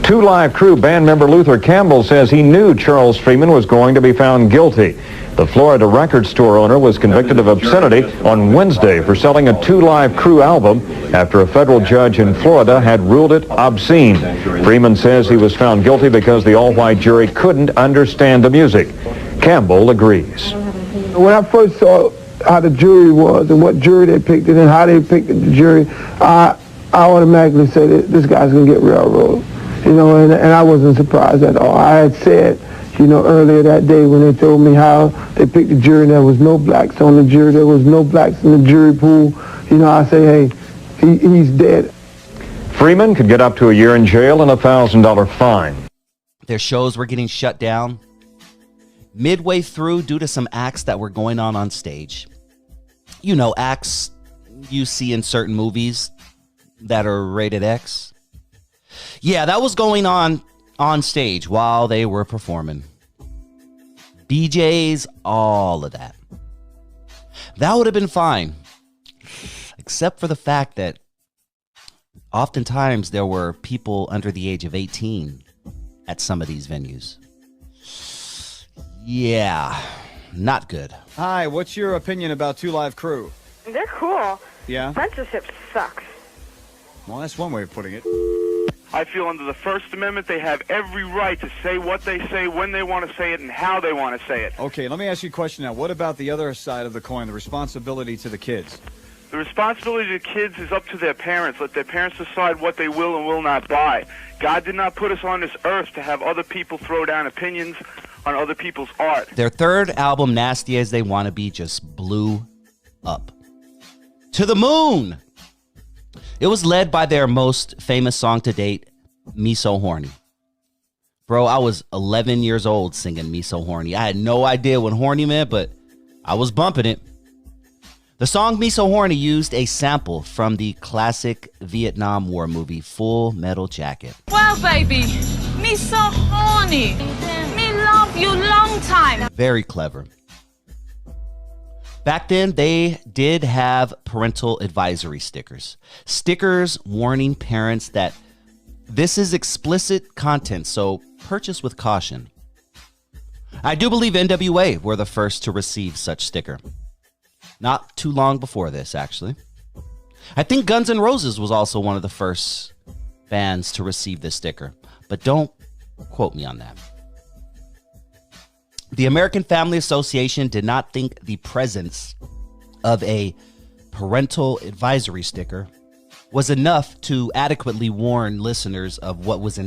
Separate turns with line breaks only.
Two Live Crew band member Luther Campbell says he knew Charles Freeman was going to be found guilty. The Florida record store owner was convicted of obscenity on Wednesday for selling a Two Live Crew album after a federal judge in Florida had ruled it obscene. Freeman says he was found guilty because the all-white jury couldn't understand the music. Campbell agrees.
When I first saw how the jury was and what jury they picked it and how they picked the jury, I automatically said this guy's going to get railroaded. You know, and I wasn't surprised at all. I had said, you know, earlier that day when they told me how they picked the jury and there was no blacks on the jury, there was no blacks in the jury pool, you know, I say, hey, he's dead.
Freeman could get up to a year in jail and a $1,000 fine.
Their shows were getting shut down midway through due to some acts that were going on stage. You know, acts you see in certain movies that are rated X. Yeah, that was going on stage while they were performing. BJs, all of that. That would have been fine. Except for the fact that oftentimes there were people under the age of 18 at some of these venues. Yeah, not good.
Hi, what's your opinion about Two Live Crew?
They're cool.
Yeah?
Censorship sucks.
Well, that's one way of putting it.
I feel under the First Amendment they have every right to say what they say, when they want to say it, and how they want to say it.
Okay, let me ask you a question now. What about the other side of the coin, the responsibility to the kids?
The responsibility to the kids is up to their parents. Let their parents decide what they will and will not buy. God did not put us on this earth to have other people throw down opinions on other people's art.
Their third album, Nasty As They Wanna Be, just blew up. To the moon! It was led by their most famous song to date, Me So Horny. Bro, I was 11 years old singing Me So Horny. I had no idea what horny meant, but I was bumping it. The song Me So Horny used a sample from the classic Vietnam War movie Full Metal Jacket.
Well, baby, me so horny. Me love you long time.
Very clever. Back then, they did have parental advisory stickers. Stickers warning parents that this is explicit content, so purchase with caution. I do believe NWA were the first to receive such sticker. Not too long before this, actually. I think Guns N' Roses was also one of the first bands to receive this sticker, but don't quote me on that. The American Family Association did not think the presence of a parental advisory sticker was enough to adequately warn listeners of what was in